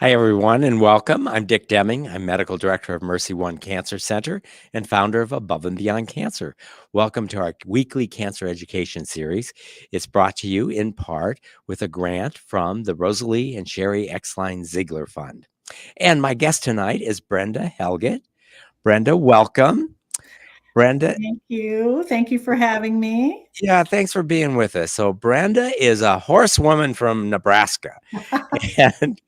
Hi, everyone, and welcome. I'm Dick Deming. I'm Medical Director of Mercy One Cancer Center and founder of Above and Beyond Cancer. Welcome to our weekly cancer education series. It's brought to you in part with a grant from the Rosalie and Sherry Exline Ziegler Fund. And my guest tonight is Brenda Helget. Brenda, welcome. Brenda, Thank you. Thank you for having me. yeah, thanks for being with us. So, Brenda is a horsewoman from Nebraska. And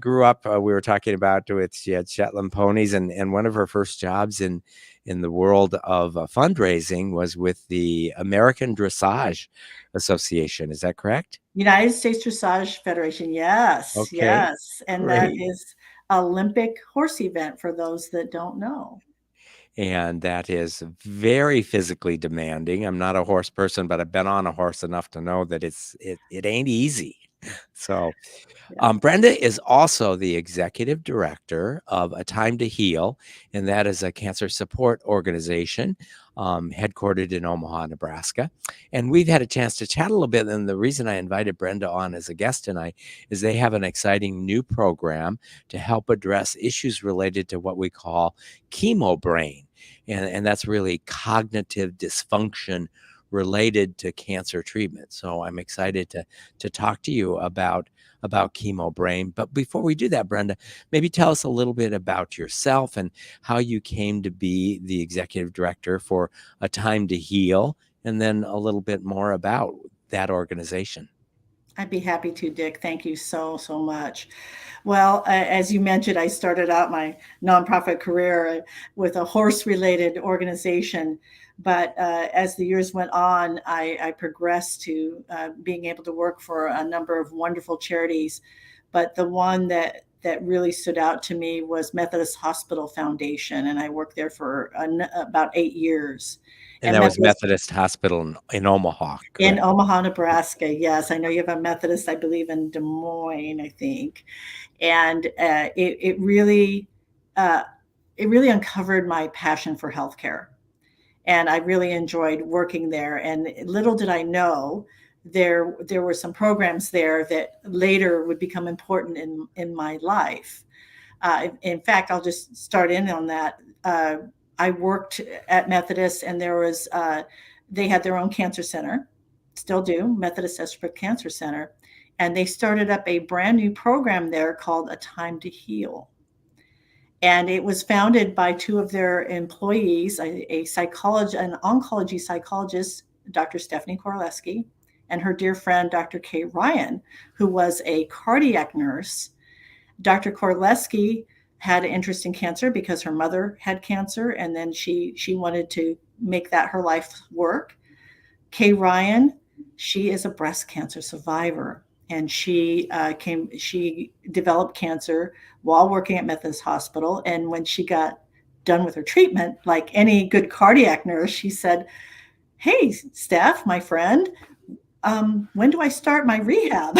grew up. We were talking about with she had Shetland ponies, and one of her first jobs in the world of fundraising was with the American Dressage Association. Is that correct? United States Dressage Federation. Yes, Okay, yes. And that great. is Olympic horse event for those that don't know. And that is very physically demanding. I'm not a horse person, but I've been on a horse enough to know that it ain't easy. So Yeah. Brenda is also the executive director of A Time to Heal, and that is a cancer support organization headquartered in Omaha, Nebraska. And we've had a chance to chat a little bit. And the reason I invited Brenda on as a guest tonight is they have an exciting new program to help address issues related to what we call chemo brain. And that's really cognitive dysfunction related to cancer treatment. So I'm excited to talk to you about chemo brain. But before we do that, Brenda, maybe tell us a little bit about yourself and how you came to be the executive director for A Time to Heal, and then a little bit more about that organization. I'd be happy to, Dick. Thank you so, so much. Well, as you mentioned, I started out my nonprofit career with a horse related organization. But as the years went on, I progressed to being able to work for a number of wonderful charities. But the one that really stood out to me was Methodist Hospital Foundation. And I worked there for about 8 years. And And that was Methodist Methodist Hospital in Omaha, in correct? Omaha, Nebraska. Yes, I know you have a Methodist, I believe, in Des Moines, I think. And uh, it really uncovered my passion for healthcare, and I really enjoyed working there. And little did I know there were some programs there that later would become important in my life. In fact, I'll just start in on that. I worked at Methodist, and they had their own cancer center, still do, Methodist Esophageal Cancer Center, and they started up a brand new program there called A Time to Heal. And it was founded by two of their employees, an oncology psychologist, Dr. Stephanie Korleski, and her dear friend, Dr. Kay Ryan, who was a cardiac nurse. Dr. Korleski had an interest in cancer because her mother had cancer, and then she wanted to make that her life work. Kay Ryan, she is a breast cancer survivor, and she developed cancer while working at Methodist Hospital. And when she got done with her treatment, like any good cardiac nurse, she said, "Hey, Steph, my friend, when do I start my rehab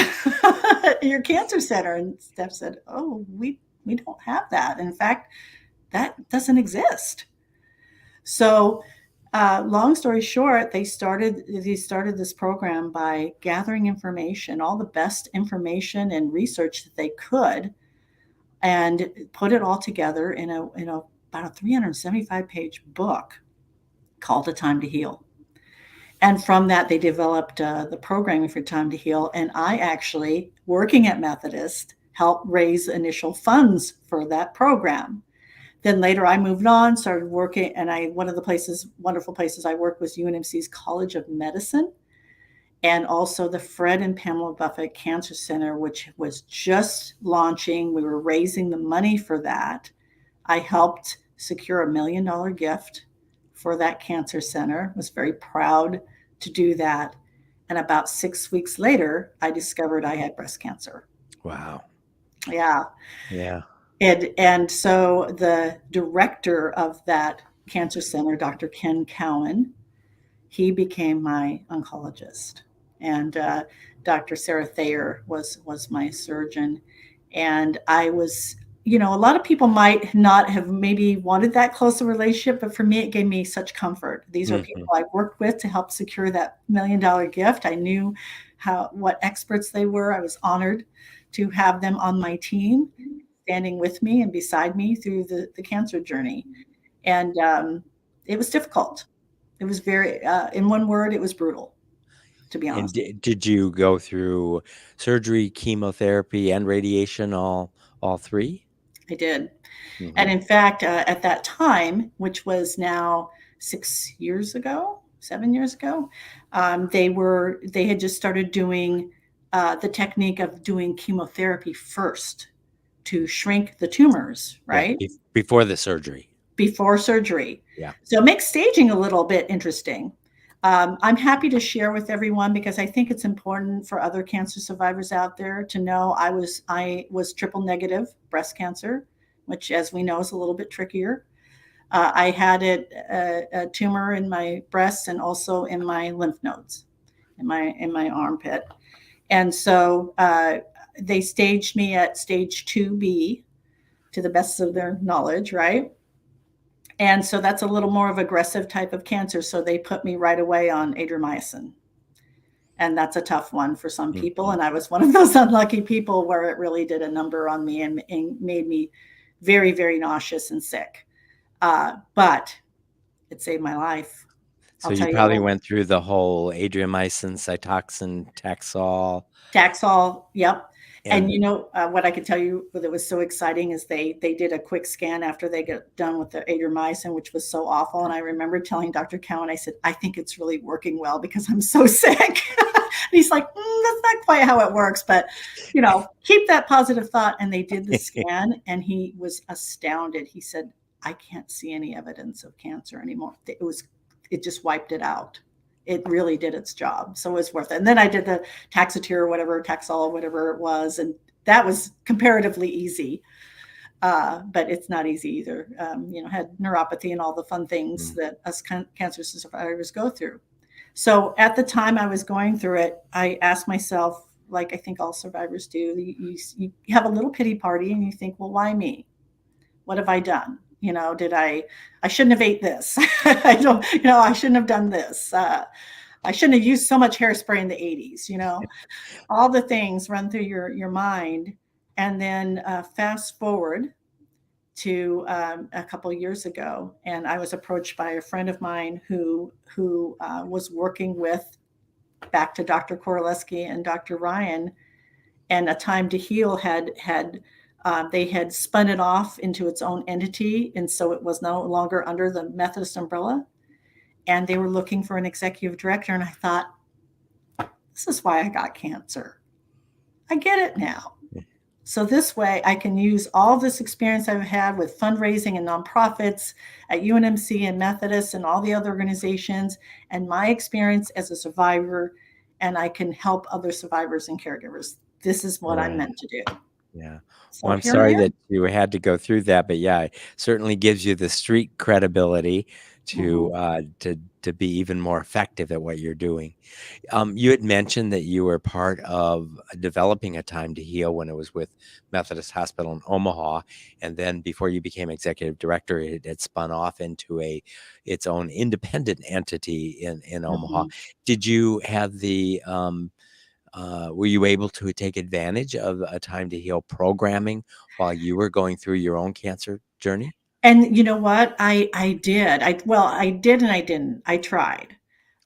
at your cancer center?" And Steph said, "Oh, we don't have that. In fact, that doesn't exist." So, long story short, they started this program by gathering information, all the best information and research that they could, and put it all together in a about a 375-page book called A Time to Heal. And from that, they developed the programming for Time to Heal. And I actually, working at Methodist, helped raise initial funds for that program. Then later I moved on, started working, and one of the wonderful places I worked was UNMC's College of Medicine, and also the Fred and Pamela Buffett Cancer Center, which was just launching. We were raising the money for that. I helped secure $1 million gift for that cancer center. Was very proud to do that. And about 6 weeks later, I discovered I had breast cancer. Wow. Yeah. Yeah. And so the director of that cancer center, Dr. Ken Cowan, he became my oncologist. And Dr. Sarah Thayer was my surgeon. And I was, a lot of people might not have maybe wanted that close a relationship, but for me, it gave me such comfort. These are people Mhm. I worked with to help secure that $1 million gift. I knew what experts they were. I was honored to have them on my team, standing with me and beside me through the cancer journey. And it was difficult. It was very, in one word, it was brutal, to be And honest. did you go through surgery, chemotherapy, and radiation, all three? I did. Hmm. And in fact, at that time, which was now 6 years ago, 7 years ago, they had just started doing the technique of doing chemotherapy first to shrink the tumors, Yeah, right? before the surgery. Before surgery. Yeah. So it makes staging a little bit interesting. I'm happy to share with everyone because I think it's important for other cancer survivors out there to know I was triple negative breast cancer, which, as we know, is a little bit trickier. I had a tumor in my breasts and also in my lymph nodes, in my armpit, and so they staged me at stage 2B to the best of their knowledge, right? And so that's a little more of aggressive type of cancer. So they put me right away on adriamycin. And that's a tough one for some people. Mhm. And I was one of those unlucky people where it really did a number on me and made me very, very nauseous and sick. But it saved my life. So I'll you tell you a probably little. went through the whole adriamycin, Cytoxan, Taxol, Taxol, yep. And and you know what I could tell you that was so exciting is they did a quick scan after they got done with the adriamycin, which was so awful. And I remember telling Dr. Cowan, I said, I think it's really working well because I'm so sick. And he's like, that's not quite how it works, but keep that positive thought. And they did the scan, and he was astounded. He said, I can't see any evidence of cancer anymore. It just wiped it out. It really did its job. So it was worth it. And then I did the Taxotere or whatever, Taxol, whatever it was. And that was comparatively easy. But it's not easy either. Had neuropathy and all the fun things mm, that us cancer survivors go through. So at the time I was going through it, I asked myself, like I think all survivors do, you have a little pity party and you think, well, why me? What have I done? Did I shouldn't have ate this. I don't, I shouldn't have done this. I shouldn't have used so much hairspray in the 80s. All the things run through your mind. And then fast forward to a couple of years ago, and I was approached by a friend of mine who was working with, back to Dr. Koroleski and Dr. Ryan, and A Time to Heal had they had spun it off into its own entity, and so it was no longer under the Methodist umbrella. And they were looking for an executive director, and I thought, this is why I got cancer. I get it now. So this way I can use all this experience I've had with fundraising and nonprofits at UNMC and Methodist and all the other organizations, and my experience as a survivor, and I can help other survivors and caregivers. This is what I'm right. meant to do. Yeah. Well, So I'm here I sorry am. that you had to go through that, but yeah, it certainly gives you the street credibility Mhm. to be even more effective at what you're doing. You had mentioned that you were part of developing A Time to Heal when it was with Methodist Hospital in Omaha, and then before you became executive director, it had spun off into its own independent entity in Omaha. Mhm. Did you have were you able to take advantage of A Time to Heal programming while you were going through your own cancer journey? And you know what? I did. I did and I didn't. I tried.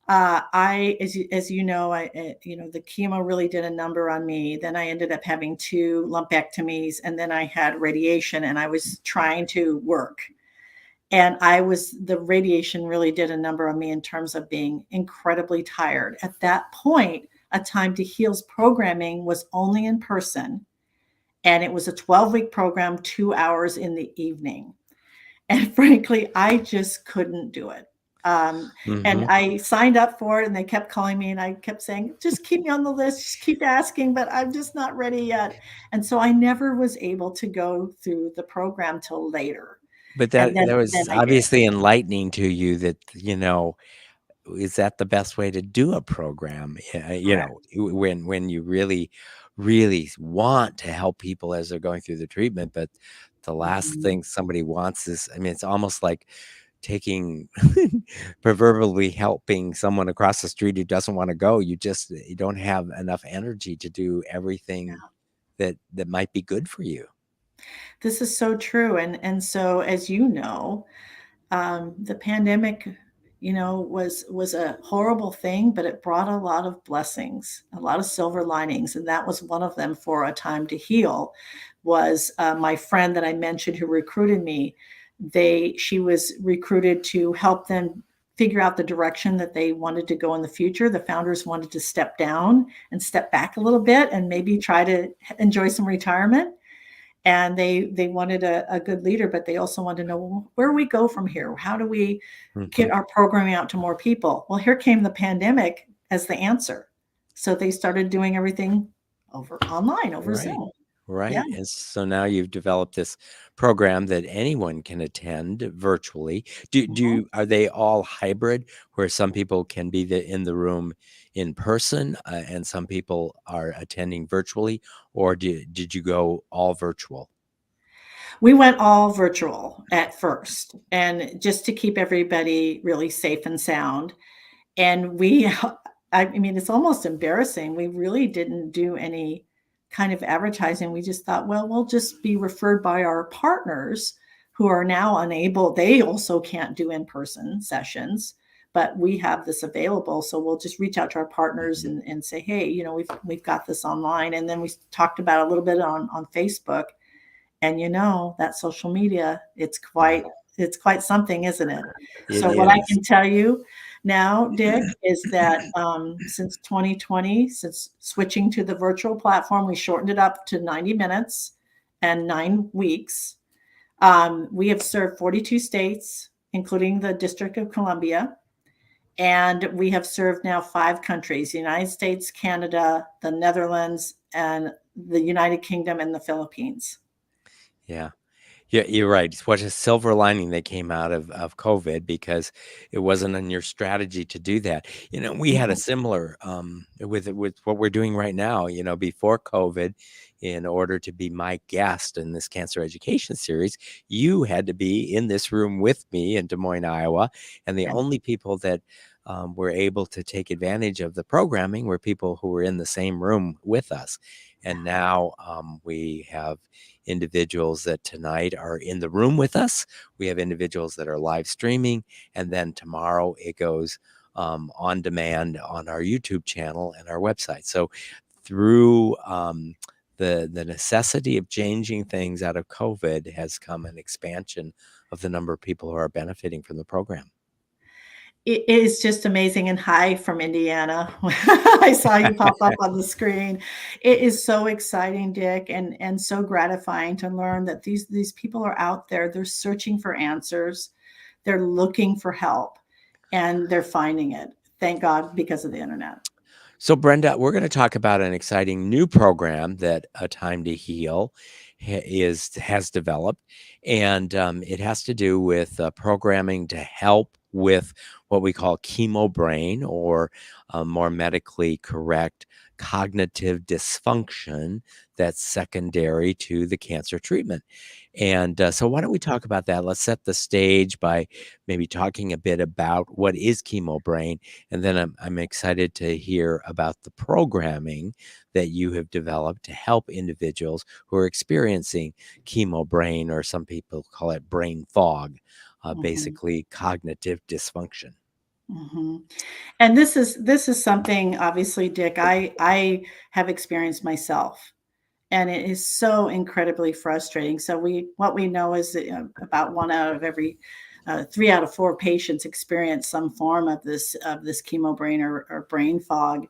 As you know, the chemo really did a number on me. Then I ended up having two lumpectomies, and then I had radiation, and I was trying to work. And the radiation really did a number on me in terms of being incredibly tired. At that point, A Time to Heal's programming was only in person, and it was a 12-week program, 2 hours in the evening. And frankly, I just couldn't do it. And Hmm. I signed up for it, and they kept calling me, and I kept saying, just keep me on the list, just keep asking, but I'm just not ready yet. And so I never was able to go through the program till later. But And that then was I did. obviously enlightening to you that, is that the best way to do a program? Correct. When you really, really want to help people as they're going through the treatment, but the last Mhm. thing somebody wants is, I mean, it's almost like taking proverbially helping someone across the street who doesn't want to go. You don't have enough energy to do everything that might be good for you. This is so true. And so, as you know, the pandemic, was a horrible thing, but it brought a lot of blessings, a lot of silver linings, and that was one of them. For a time to heal, was my friend that I mentioned who recruited me. She was recruited to help them figure out the direction that they wanted to go in the future. The founders wanted to step down and step back a little bit and maybe try to enjoy some retirement, and they wanted a good leader, but they also wanted to know, well, where we go from here. How do we Mm-hmm. get our programming out to more people? Well, here came the pandemic as the answer. So they started doing everything over online, over Right. Zoom. Yeah. Right. And so now you've developed this program that anyone can attend virtually. Mhm. Are they all hybrid where some people can be in the room in person and some people are attending virtually, or did you go all virtual? We went all virtual at first, and just to keep everybody really safe and sound. And I mean, it's almost embarrassing. We really didn't do any kind of advertising. We just thought, well, we'll just be referred by our partners who are now unable. They also can't do in-person sessions, but we have this available. So we'll just reach out to our partners Mhm. and say, hey, we've got this online. And then we talked about it a little bit on Facebook. And that social media, Yeah, it's quite something, isn't it? it So what I is. can tell you now, Dick, is that since 2020, since switching to the virtual platform, we shortened it up to 90 minutes and 9 weeks. We have served 42 states, including the District of Columbia. And we have served now 5 countries: the United States, Canada, the Netherlands, and the United Kingdom, and the Philippines. Yeah. Yeah, you're right. What a silver lining that came out of COVID, because it wasn't in your strategy to do that. We had a Mhm. similar with what we're doing right now. Before COVID, in order to be my guest in this cancer education series, you had to be in this room with me in Des Moines, Iowa, and the Yeah. only people that were able to take advantage of the programming were people who were in the same room with us. And now we have individuals that tonight are in the room with us. We have individuals that are live streaming, and then tomorrow it goes on demand on our YouTube channel and our website. So through the necessity of changing things out of COVID has come an expansion of the number of people who are benefiting from the program. It is just amazing. And hi from Indiana. I saw you pop up on the screen. It is so exciting, Dick, and so gratifying to learn that these people are out there. They're searching for answers. They're looking for help, and they're finding it. Thank God, because of the internet. So, Brenda, we're going to talk about an exciting new program that A Time to Heal has developed, and it has to do with programming to help with what we call chemo brain, or more medically correct, cognitive dysfunction that's secondary to the cancer treatment. And so, why don't we talk about that? Let's set the stage by maybe talking a bit about what is chemo brain, and then I'm excited to hear about the programming that you have developed to help individuals who are experiencing chemo brain, or some people call it brain fog, Mhm, basically cognitive dysfunction. mhm. And this is something, obviously, Dick, I have experienced myself, and it is so incredibly frustrating. So what we know is that about 3 out of 4 patients experience some form of this chemo brain, or brain fog,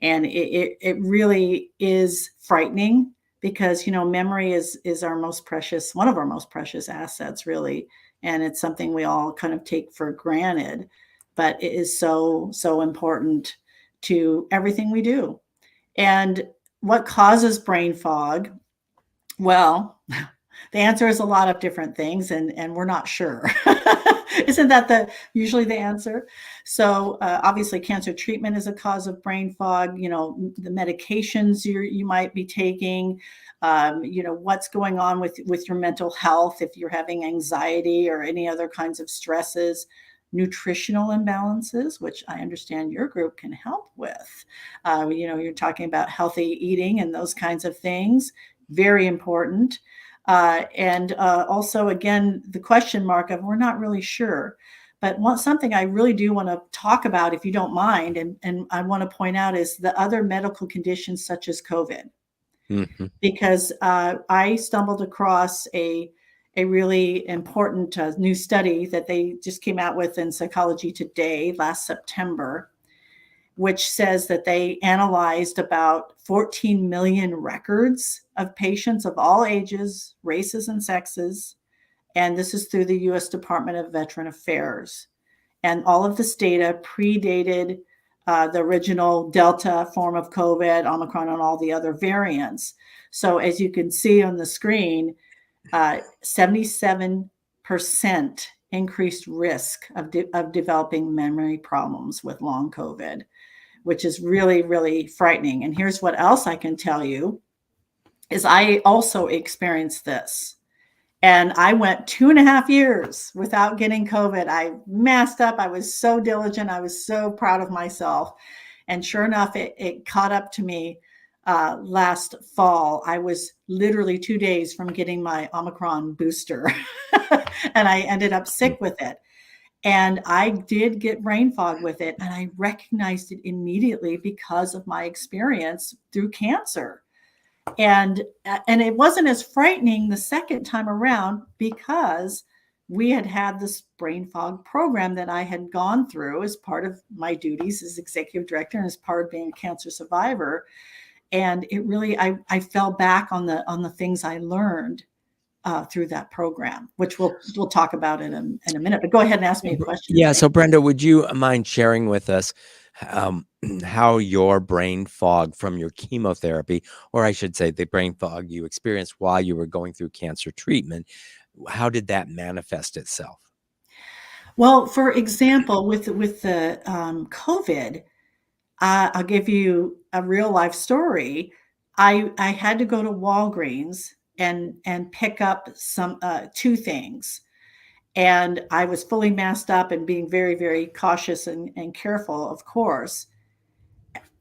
and it really is frightening, because memory is our most precious, one of our most precious assets, really, and it's something we all kind of take for granted, but it is so important to everything we do. And what causes brain fog? Well, the answer is a lot of different things, and we're not sure. Isn't that usually the answer? So obviously cancer treatment is a cause of brain fog, the medications you might be taking, what's going on with your mental health, if you're having anxiety or any other kinds of stresses, nutritional imbalances, which I understand your group can help with. You're talking about healthy eating and those kinds of things, very important. And also, again, the question mark of we're not really sure. But something I really do want to talk about, if you don't mind, and I want to point out is the other medical conditions such as COVID. Mm-hmm. Because I stumbled across a really important new study that they just came out with in Psychology Today last September, which says that they analyzed about 14 million records of patients of all ages, races, and sexes. And this is through the U.S. Department of Veteran Affairs. And all of this data predated the original Delta form of COVID, Omicron, and all the other variants. So as you can see on the screen, 77% increased risk of developing memory problems with long COVID, which is really, really frightening. And here's what else I can tell you is I also experienced this. And I went 2.5 years without getting COVID. I masked up. I was so diligent. I was so proud of myself. And sure enough, it caught up to me last fall. I was literally 2 days from getting my Omicron booster, and I ended up sick with it. And I did get brain fog with it, and I recognized it immediately because of my experience through cancer. And it wasn't as frightening the second time around because we had this brain fog program that I had gone through as part of my duties as executive director and as part of being a cancer survivor. And it really, I fell back on the things I learned through that program, which we'll talk about in a minute. But go ahead and ask me a question. Yeah. So Brenda, would you mind sharing with us how your brain fog from your chemotherapy, or I should say the brain fog you experienced while you were going through cancer treatment, how did that manifest itself? Well, for example, with the COVID, I'll give you a real life story. I had to go to Walgreens and pick up some 2 things. And I was fully masked up and being very, very cautious and careful, of course.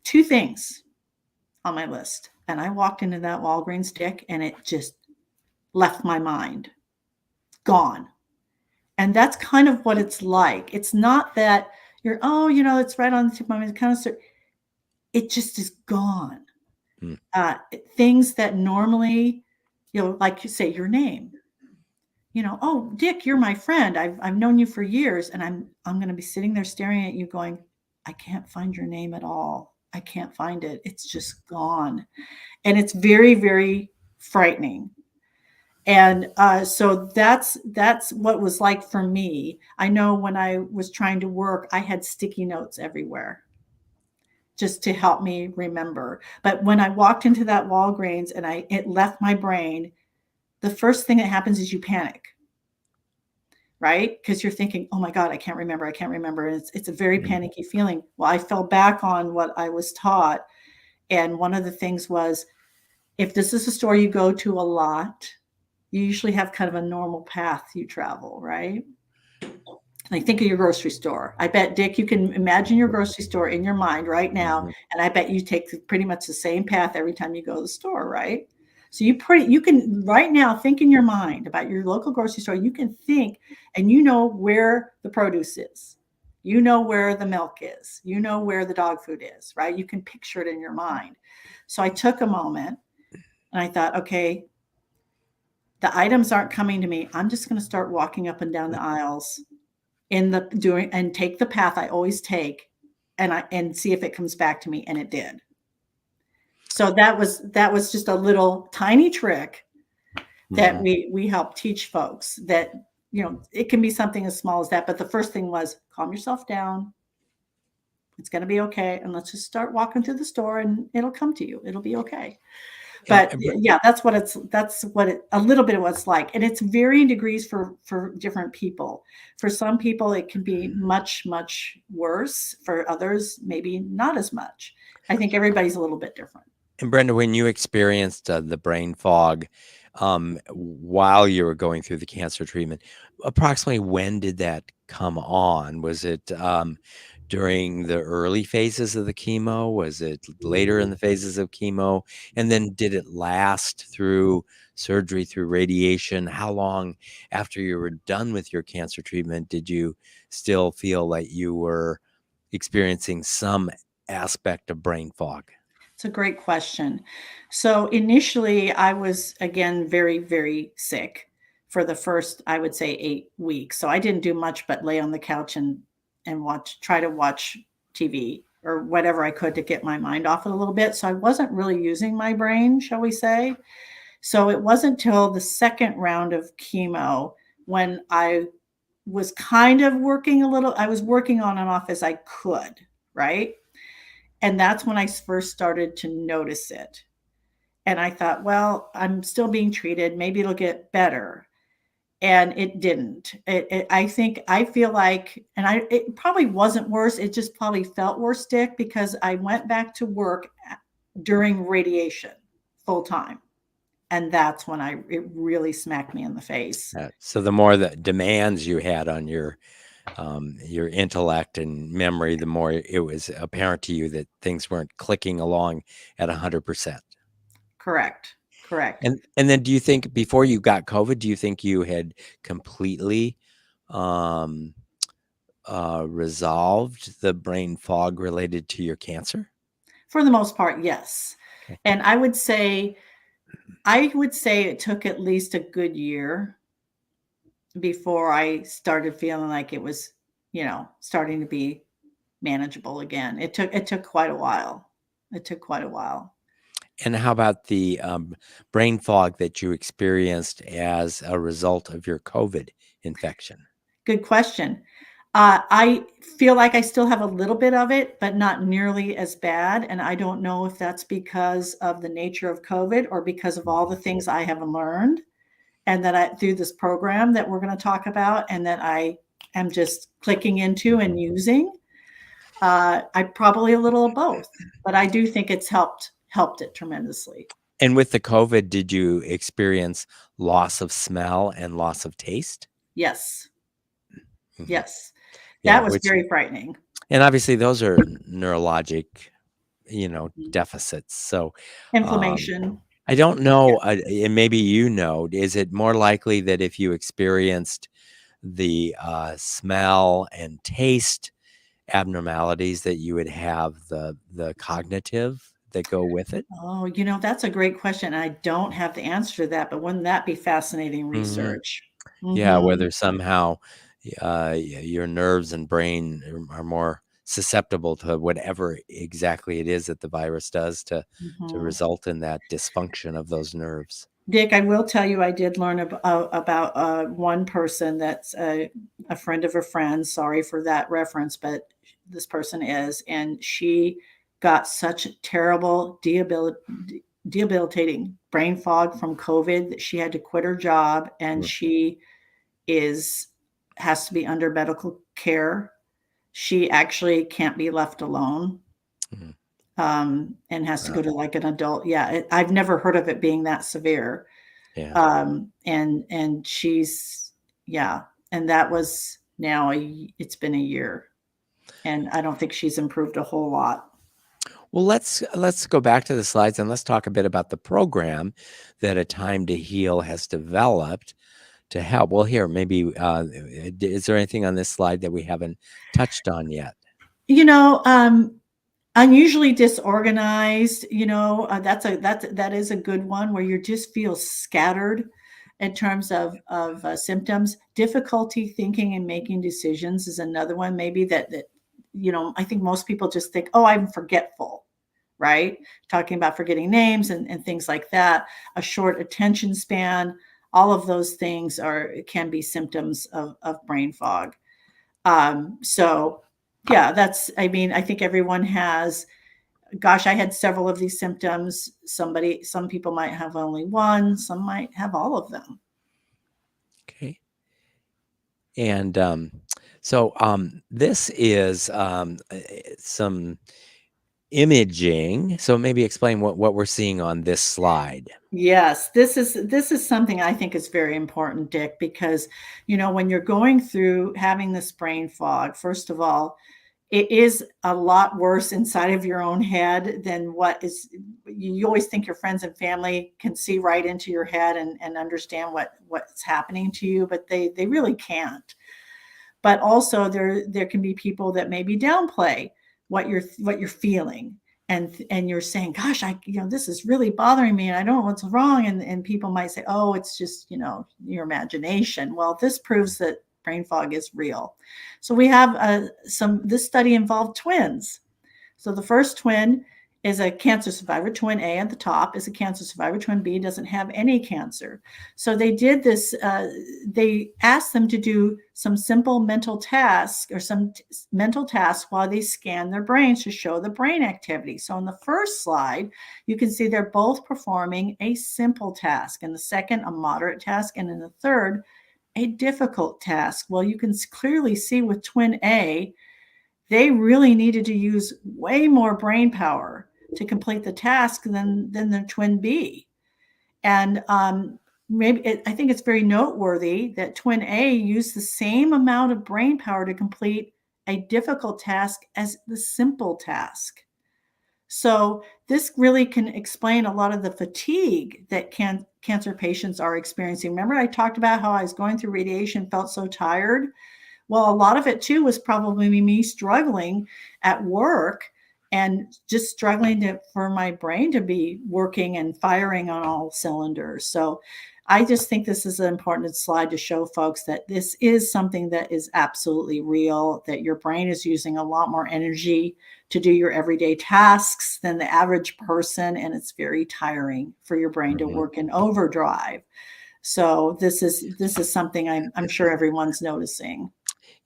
2 things on my list. And I walked into that Walgreens, Dick, and it just left my mind. Gone. And that's kind of what it's like. It's not that you're, it's right on the tip of my mind. Kind of, it just is gone. Things that normally, like you say, your name. Oh, Dick, you're my friend. I've known you for years, and I'm going to be sitting there staring at you going, I can't find your name at all. I can't find it. It's just gone. And it's very, very frightening. And so that's what it was like for me. I know when I was trying to work, I had sticky notes everywhere just to help me remember. But when I walked into that Walgreens and it left my brain, the first thing that happens is you panic, right? Because you're thinking, oh my God, I can't remember. It's a very panicky feeling. Well, I fell back on what I was taught. And one of the things was, if this is a store you go to a lot, you usually have kind of a normal path you travel, right? Like think of your grocery store. I bet, Dick, you can imagine your grocery store in your mind right now. And I bet you take pretty much the same path every time you go to the store, right? So you can right now think in your mind about your local grocery store. You can think, and you know where the produce is. You know where the milk is. You know where the dog food is, right? You can picture it in your mind. So I took a moment and I thought, okay, the items aren't coming to me. I'm just going to start walking up and down the aisles and take the path I always take and see if it comes back to me. And it did. So that was just a little tiny trick that we help teach folks that, it can be something as small as that. But the first thing was calm yourself down, It's going to be okay. And let's just start walking through the store and it'll come to you. It'll be okay. And, But yeah, that's what a little bit of what it's like. And it's varying degrees for different people. For some people, it can be much, much worse. For others, maybe not as much. I think everybody's a little bit different. and Brenda, when you experienced the brain fog while you were going through the cancer treatment, approximately when did that come on? Was it during the early phases of the chemo? Was it later in the phases of chemo? And then did it last through surgery, through radiation? How long after you were done with your cancer treatment did you still feel like you were experiencing some aspect of brain fog? It's a great question. So initially, I was again very, very sick for the first, I would say, 8 weeks. So I didn't do much but lay on the couch and try to watch TV or whatever I could to get my mind off it a little bit. So I wasn't really using my brain, shall we say. So it wasn't till the second round of chemo when I was kind of working a little, I was working on and off as I could, right? And that's when I first started to notice it. And I thought, well, I'm still being treated. Maybe it'll get better. And it didn't. I feel like, it probably wasn't worse. It just probably felt worse, Dick, because I went back to work during radiation full time. And that's when it really smacked me in the face. So the more the demands you had on your intellect and memory, the more it was apparent to you that things weren't clicking along at 100%. Correct. Correct. And then do you think before you got COVID, do you think you had completely um, resolved the brain fog related to your cancer? For the most part, yes. Okay. And I would say it took at least a good year before I started feeling like it was, starting to be manageable again. It took quite a while. It took quite a while. And how about the brain fog that you experienced as a result of your COVID infection? Good question. I feel like I still have a little bit of it, but not nearly as bad. And I don't know if that's because of the nature of COVID or because of all the things I have learned and that I through this program that we're going to talk about and that I am just clicking into and using. I probably a little of both, but I do think it's helped it tremendously. And with the COVID, did you experience loss of smell and loss of taste? Yes. Mhm. Yes. Yeah, That was which very frightening. and obviously those are neurologic, Mhm. deficits. So, Inflammation. I don't know, Yes. and maybe is it more likely that if you experienced the smell and taste abnormalities that you would have the cognitive that go with it? Oh, that's a great question. I don't have the answer to that, but wouldn't that be fascinating Mhm. research? Yeah, Mhm. whether somehow your nerves and brain are more susceptible to whatever exactly it is that the virus does to Mhm. result in that dysfunction of those nerves. Dick, I will tell you, I did learn about one person that's a friend of a friend. Sorry for that reference, but this person is, and she got such terrible debilitating brain fog from COVID that she had to quit her job, and Mm, she is has to be under medical care. She actually can't be left alone, mm, and has to wow, go to like an adult. Yeah, I've never heard of it being that severe. yeah. And she's yeah, and that was now it's been a year, and I don't think she's improved a whole lot. Well, let's go back to the slides and let's talk a bit about the program that A Time to Heal has developed to help. Well, here, maybe is there anything on this slide that we haven't touched on yet? You know, unusually disorganized. That is a good one where you just feel scattered in terms of symptoms. Difficulty thinking and making decisions is another one. Maybe that I think most people just think, oh, I'm forgetful, right? Talking about forgetting names and things like that. A short attention span. All of those things can be symptoms of brain fog. So Yeah, I mean, I think everyone has, gosh, I had several of these symptoms. Some people might have only one, some might have all of them. Okay. And this is some imaging. So maybe explain what we're seeing on this slide. Yes, this is something I think is very important, Dick, because when you're going through having this brain fog, first of all, it is a lot worse inside of your own head than what is. You always think your friends and family can see right into your head and understand what's happening to you, but they really can't. But also there can be people that maybe downplay what you're feeling, and you're saying, gosh, this is really bothering me and I don't know what's wrong, and people might say, oh, it's just your imagination. Well, this proves that brain fog is real. So we have this study involved twins. So the first twin is a cancer survivor. Twin A at the top is a cancer survivor. Twin B doesn't have any cancer. So they did this. They asked them to do some simple mental tasks or mental tasks while they scan their brains to show the brain activity. So in the first slide, you can see they're both performing a simple task, in the second, a moderate task, and in the third, a difficult task. Well, you can clearly see with twin A, they really needed to use way more brain power to complete the task than the twin B. And I think it's very noteworthy that twin A used the same amount of brain power to complete a difficult task as the simple task. So this really can explain a lot of the fatigue that cancer patients are experiencing. Remember, I talked about how I was going through radiation, felt so tired. Well, a lot of it too was probably me struggling at work and just struggling for my brain to be working and firing on all cylinders. So I just think this is an important slide to show folks that this is something that is absolutely real, that your brain is using a lot more energy to do your everyday tasks than the average person, and it's very tiring for your brain to work in overdrive. So this is something I'm sure everyone's noticing.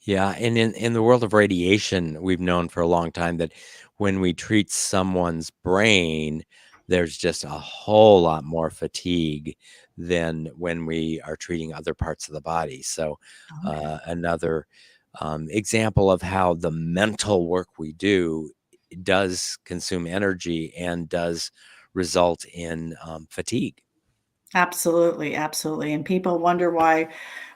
Yeah, and in the world of radiation, we've known for a long time that when we treat someone's brain, there's just a whole lot more fatigue than when we are treating other parts of the body. So, Okay. another example of how the mental work we do does consume energy and does result in fatigue. Absolutely, absolutely. And people wonder why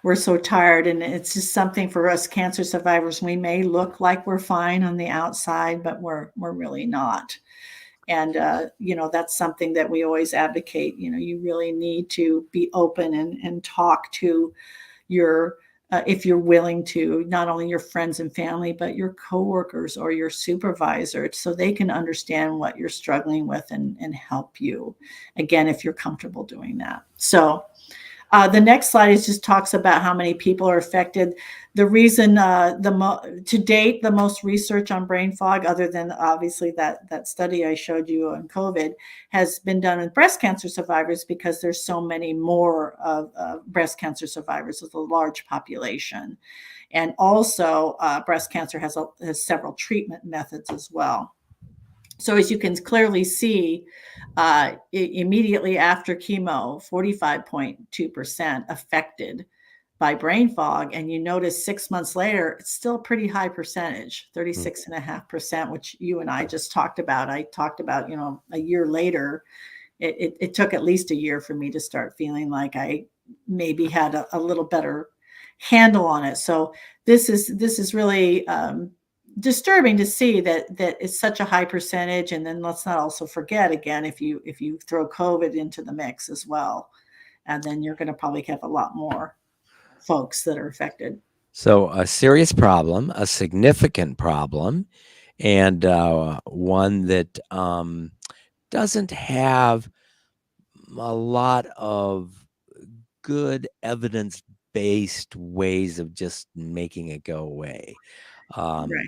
we're so tired. And it's just something for us cancer survivors. We may look like we're fine on the outside, but we're really not. And that's something that we always advocate. You really need to be open and talk to your if you're willing to, not only your friends and family, but your coworkers or your supervisor, so they can understand what you're struggling with and help you, again, if you're comfortable doing that. So the next slide is just talks about how many people are affected. The reason to date, the most research on brain fog, other than obviously that study I showed you on COVID, has been done in breast cancer survivors, because there's so many more of breast cancer survivors with a large population. And also breast cancer has several treatment methods as well. So as you can clearly see, immediately after chemo, 45.2% affected by brain fog. And you notice 6 months later, it's still a pretty high percentage, 36.5%, which you and I just talked about. I talked about, a year later, it took at least a year for me to start feeling like I maybe had a little better handle on it. So this is really disturbing to see that it's such a high percentage. And then let's not also forget, again, if you throw COVID into the mix as well, and then you're going to probably have a lot more folks that are affected. So, a serious problem, a significant problem, and one that doesn't have a lot of good evidence based ways of just making it go away. Um, Right.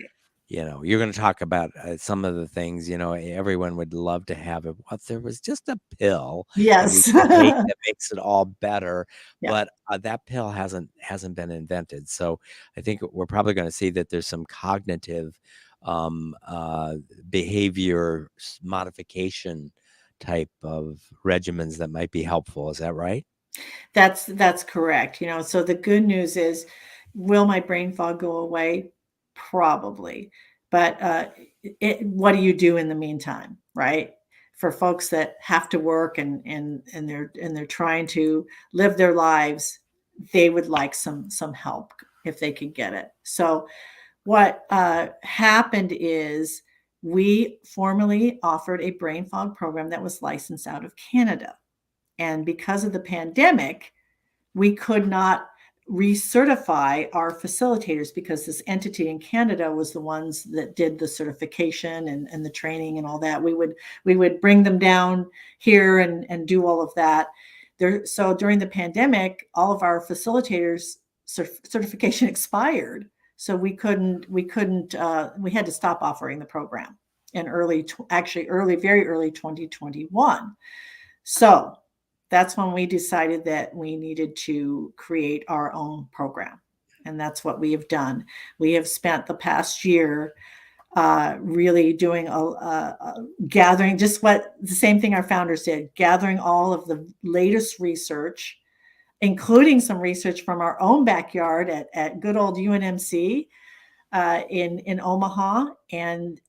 you're going to talk about some of the things, everyone would love to have it. What there was just a pill that we Yes. can take that makes it all better, Yeah. but that pill hasn't been invented. So I think we're probably going to see that there's some cognitive um, uh, behavior modification type of regimens that might be helpful. Is that right? That's correct. So the good news is, will my brain fog go away? Probably. But what do you do in the meantime, right? For folks that have to work and they're trying to live their lives, they would like some help if they could get it. So what happened is we formally offered a brain fog program that was licensed out of Canada. And because of the pandemic, we could not recertify our facilitators because this entity in Canada was the ones that did the certification and the training and all that. We would bring them down here and do all of that. So during the pandemic, all of our facilitators certification expired. So we had to stop offering the program in very early 2021. So that's when we decided that we needed to create our own program. And that's what we have done. We have spent the past year really doing a gathering, just what the same thing our founders did, gathering all of the latest research, including some research from our own backyard at good old UNMC in Omaha, and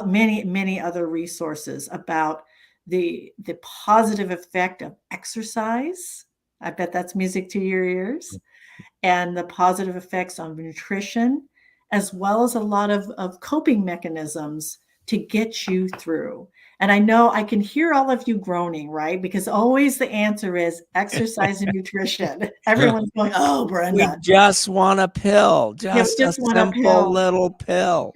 many, many other resources about the positive effect of exercise. I bet that's music to your ears. And the positive effects on nutrition, as well as a lot of coping mechanisms to get you through. And I know I can hear all of you groaning, right? Because always the answer is exercise and nutrition. Everyone's going, oh, We Brenda, just want a pill, you just a just want a simple pill. little pill.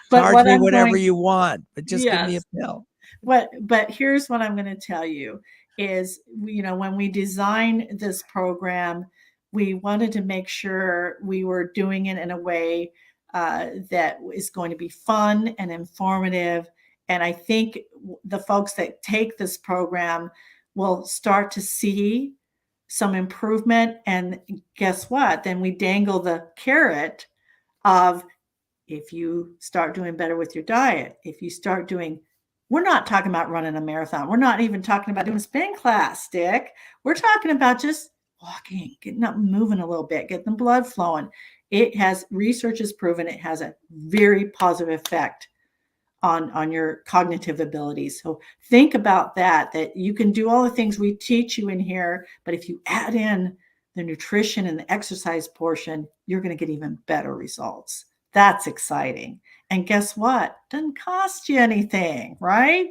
But Charge what me I'm whatever going, you want, but just give me a yes, pill. but here's what I'm going to tell you is, when we designed this program, we wanted to make sure we were doing it in a way that is going to be fun and informative. And I think the folks that take this program will start to see some improvement. And guess what? Then we dangle the carrot of, if you start doing better with your diet, if you start doing, we're not talking about running a marathon. We're not even talking about doing a spin class, Dick. We're talking about just walking, getting up, moving a little bit, getting the blood flowing. Research has proven it has a very positive effect on your cognitive abilities. So think about that you can do all the things we teach you in here, but if you add in the nutrition and the exercise portion, you're going to get even better results. That's exciting. And guess what? Doesn't cost you anything, right?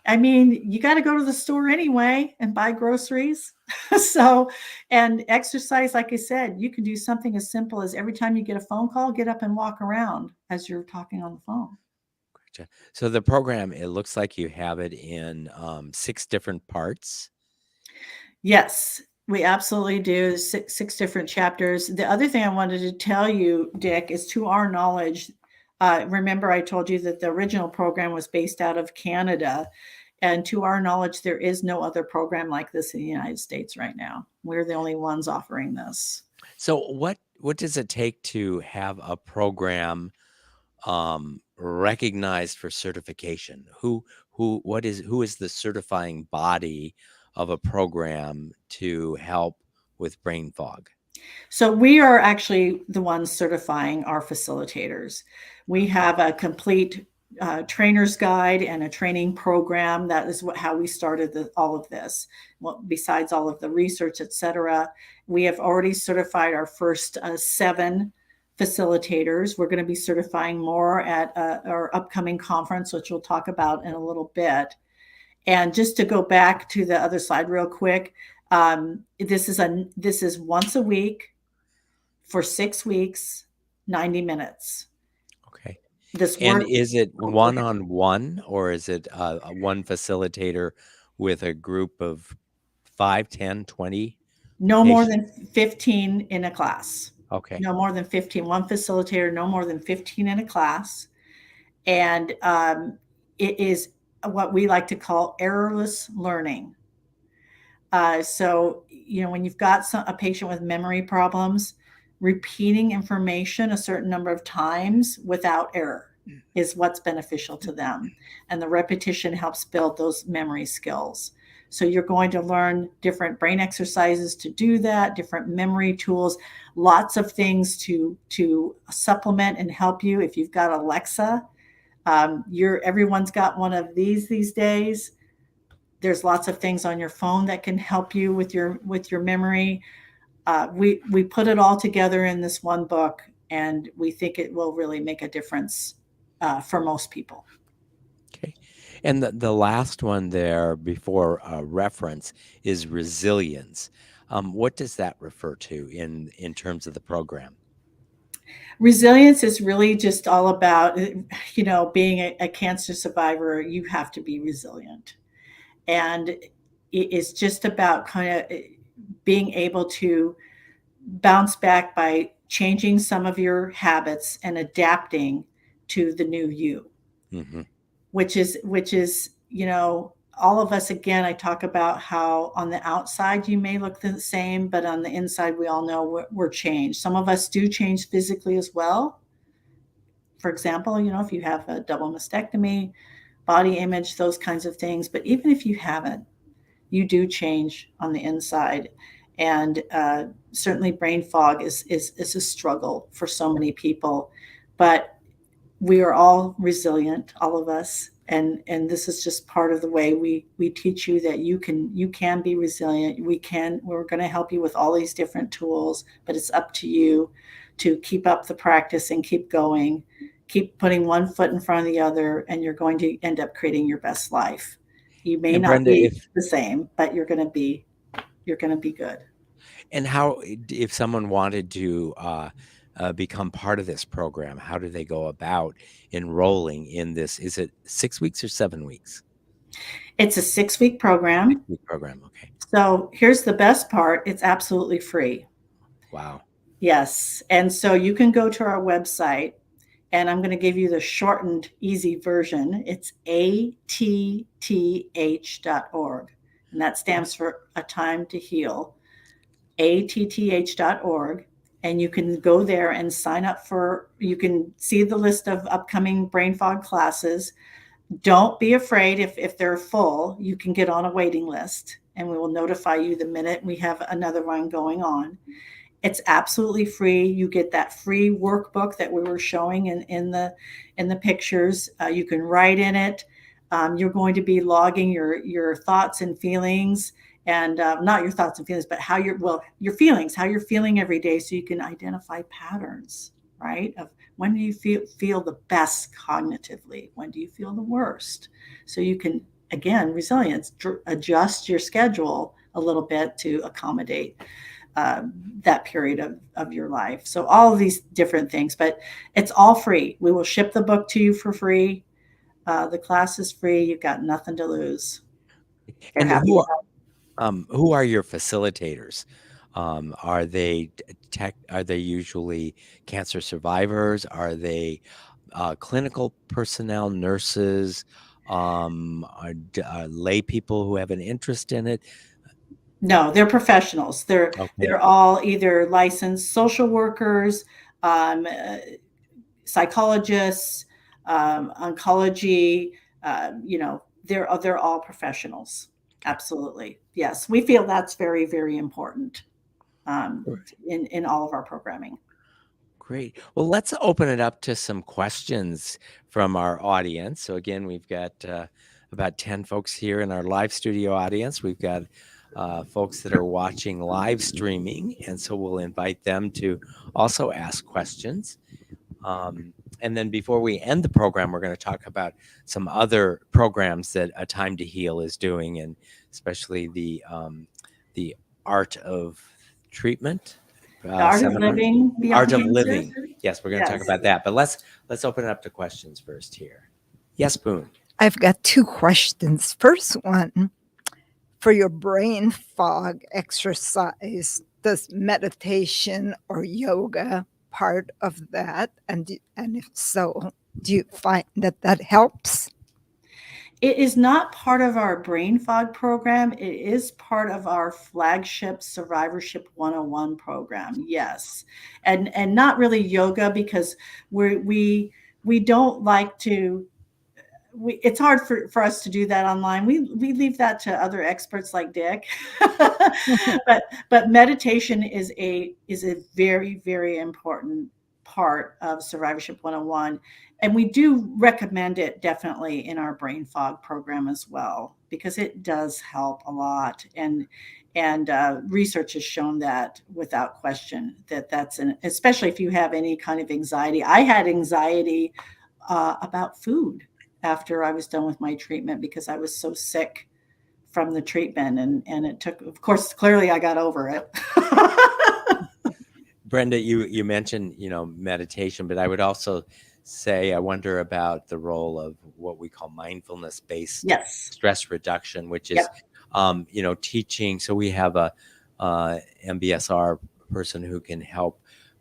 I mean, you got to go to the store anyway and buy groceries. So, and exercise, like I said, you can do something as simple as every time you get a phone call, get up and walk around as you're talking on the phone. Gotcha. So the program, it looks like you have it in 6 different parts. Yes, we absolutely do. Six different chapters. The other thing I wanted to tell you, Dick, is to our knowledge, remember I told you that the original program was based out of Canada. And to our knowledge, there is no other program like this in the United States right now. We're the only ones offering this. So what does it take to have a program recognized for certification? Who is the certifying body of a program to help with brain fog? So we are actually the ones certifying our facilitators. We Okay. have a complete trainer's guide and a training program. That is how we started all of this. Well, besides all of the research, et cetera, we have already certified our first 7 facilitators. We're going to be certifying more at our upcoming conference, which we'll talk about in a little bit. And just to go back to the other slide real quick, this is once a week for 6 weeks, 90 minutes. Okay. This And work. is it Oh, go ahead. one-on-one, or is it one facilitator with a group of 5, 10, 20 No more patients? than 15 in a class. Okay. No more than 15. One facilitator, no more than 15 in a class. And it is what we like to call errorless learning. So, when you've got a patient with memory problems, repeating information a certain number of times without error is what's beneficial to them. And the repetition helps build those memory skills. So you're going to learn different brain exercises to do that, different memory tools, lots of things to supplement and help you. If you've got Alexa, everyone's got one of these days. There's lots of things on your phone that can help you with your memory. We put it all together in this one book, and we think it will really make a difference for most people. Okay. And the last one there before reference is resilience. What does that refer to in terms of the program? Resilience is really just all about, being a cancer survivor. You have to be resilient, and it's just about kind of being able to bounce back by changing some of your habits and adapting to the new you. Mm-hmm. Which is all of us. Again, I talk about how on the outside you may look the same, but on the inside we all know we're changed. Some of us do change physically as well. For example, if you have a double mastectomy, body image, those kinds of things. But even if you haven't, you do change on the inside. And certainly brain fog is a struggle for so many people. But we are all resilient, all of us. And this is just part of the way we teach you that you can be resilient. We're going to help you with all these different tools, but it's up to you to keep up the practice and keep going, keep putting one foot in front of the other, and you're going to end up creating your best life. You may And not Brenda, be the same, but you're going to be good. how if someone wanted to become part of this program, how do they go about enrolling in this? Is it 6 weeks or 7 weeks? It's a 6-week program. 6-week program. Okay. So here's the best part. It's absolutely free. Wow. Yes. And so you can go to our website, and I'm going to give you the shortened, easy version. It's atth.org. And that stands for A Time to Heal, atth.org. And you can go there and sign up you can see the list of upcoming brain fog classes. Don't be afraid if they're full. You can get on a waiting list, and we will notify you the minute we have another one going on. It's absolutely free. You get that free workbook that we were showing in the pictures. You can write in it. You're going to be logging your thoughts and feelings, and not your thoughts and feelings, but your feelings, how you're feeling every day, so you can identify patterns, right? Of when do you feel the best cognitively? When do you feel the worst? So you can, again, resilience, adjust your schedule a little bit to accommodate that period of your life. So all of these different things, but it's all free. We will ship the book to you for free. The class is free. You've got nothing to lose. We're And happy to help. who are your facilitators? Are they Are they usually cancer survivors? Are they clinical personnel, nurses, are lay people who have an interest in it? No, they're professionals. Okay, They're all either licensed social workers, psychologists, oncology. They're all professionals. okay. Absolutely, yes. We feel that's very, very important Sure. in all of our programming. Great. Well, let's open it up to some questions from our audience. So again, we've got about 10 folks here in our live studio audience. We've got folks that are watching live streaming, and so we'll invite them to also ask questions. And then before we end the program, we're going to talk about some other programs that A Time to Heal is doing, and especially the art of treatment The art of seminar. living beyond Art of cancer. living. Yes, we're going to talk Yes. about that. But let's open it up to questions first here. Yes, Boone. I've got 2 questions. First one, for your brain fog exercise, does meditation or yoga part of that? And if so, do you find that that helps? It is not part of our brain fog program. It is part of our flagship Survivorship 101 program. Yes. And not really yoga, because we don't like to, it's hard for us to do that online. We leave that to other experts like Dick. But meditation is a very, very important part of Survivorship 101. And we do recommend it definitely in our brain fog program as well, because it does help a lot. And research has shown that without question, that's an, especially if you have any kind of anxiety. I had anxiety about food after I was done with my treatment, because I was so sick from the treatment, and it took, of course, clearly I got over it. Brenda, you mentioned, meditation, but I would also say I wonder about the role of what we call mindfulness-based Yes. stress reduction, which is, teaching. So we have a MBSR person who can help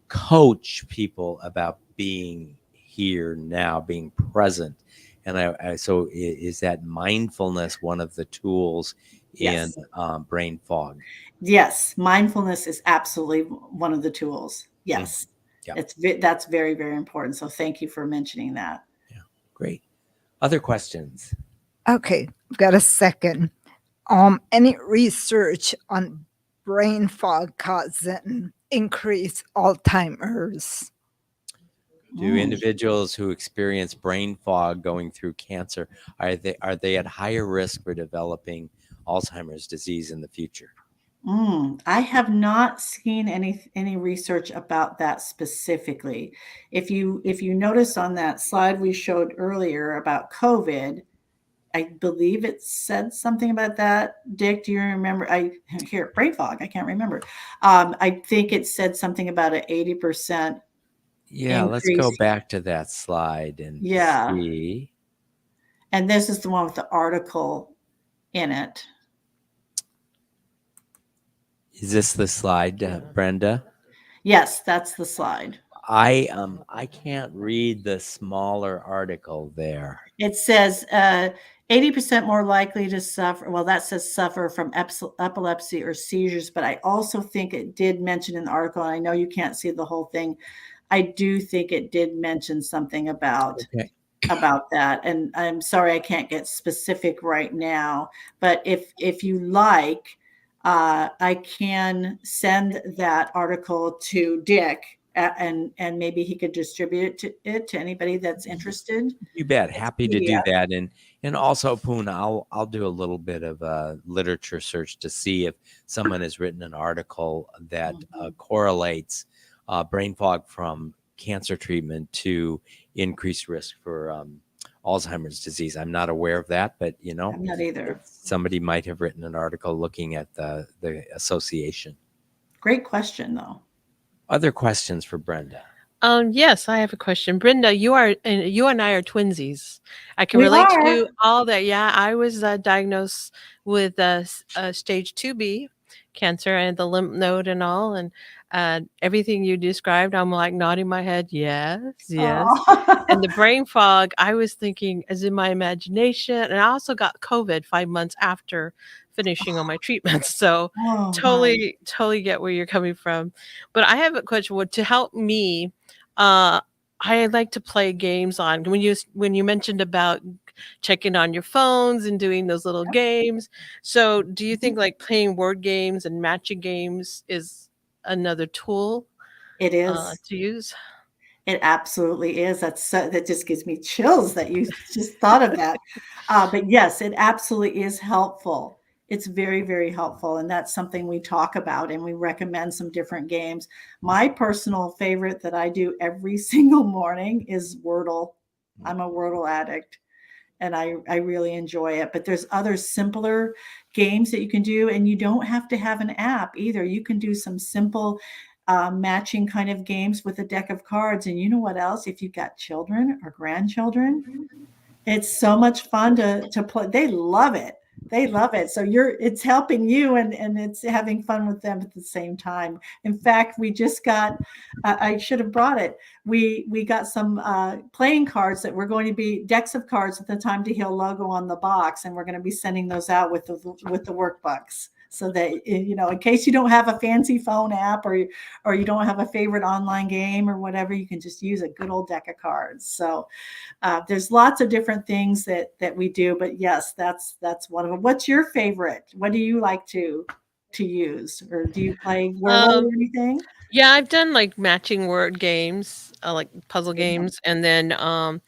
coach people about being here now, being present. And so is that mindfulness one of the tools in brain fog? Yes, mindfulness is absolutely one of the tools. Yes. Yeah. That's very, very important. So thank you for mentioning that. Yeah, great. Other questions? Okay, I've got a second. Any research on brain fog causing increased Alzheimer's? Do individuals who experience brain fog going through cancer, are they at higher risk for developing Alzheimer's disease in the future? I have not seen any research about that specifically. If you notice on that slide we showed earlier about COVID, I believe it said something about that. Dick, do you remember? I hear brain fog. I can't remember. I think it said something about an 80% Yeah, let's go increase. back to that slide and Yeah. see. And this is the one with the article in it. Is this the slide, Brenda? Yes, that's the slide. I can't read the smaller article there. It says 80% more likely to suffer. Well, that says suffer from epilepsy or seizures, but I also think it did mention in the article, and I know you can't see the whole thing. I do think it did mention something about that. And I'm sorry I can't get specific right now, but if you like, I can send that article to Dick, and maybe he could distribute it to anybody that's interested. You bet. Happy to do that. And also, Poon, I'll do a little bit of a literature search to see if someone has written an article that correlates brain fog from cancer treatment to increased risk for Alzheimer's disease. I'm not aware of that, but I'm not either. Somebody might have written an article looking at the association. Great question, though. Other questions for Brenda? Yes, I have a question. Brenda, you and I are twinsies. I can relate to all that. Yeah, I was diagnosed with stage 2B cancer and the lymph node and all, and everything you described, I'm like nodding my head, yes. And the brain fog, I was thinking as in my imagination, and I also got COVID 5 months after finishing all my treatments. So totally get where you're coming from. But I have a question. To help me, I like to play games on when you mentioned about checking on your phones and doing those little games. So do you think like playing word games and matching games is another tool? It is to use? It absolutely is. That just gives me chills that you just thought of that. But yes, it absolutely is helpful. It's very, very helpful. And that's something we talk about, and we recommend some different games. My personal favorite that I do every single morning is Wordle. I'm a Wordle addict, and I really enjoy it. But there's other simpler games that you can do, and you don't have to have an app either. You can do some simple matching kind of games with a deck of cards. And you know what else? If you've got children or grandchildren, it's so much fun to play. They love it. They love it. So it's helping you and it's having fun with them at the same time. In fact, we just got, I should have brought it. We got some playing cards that were going to be decks of cards with the Time to Heal logo on the box. And we're going to be sending those out with the workbooks. So that, you know, in case you don't have a fancy phone app or you don't have a favorite online game or whatever, you can just use a good old deck of cards. So there's lots of different things that we do, but yes, that's one of them. What's your favorite? What do you like to use, or do you play Wordle or anything? Yeah, I've done like matching word games, like puzzle games, and then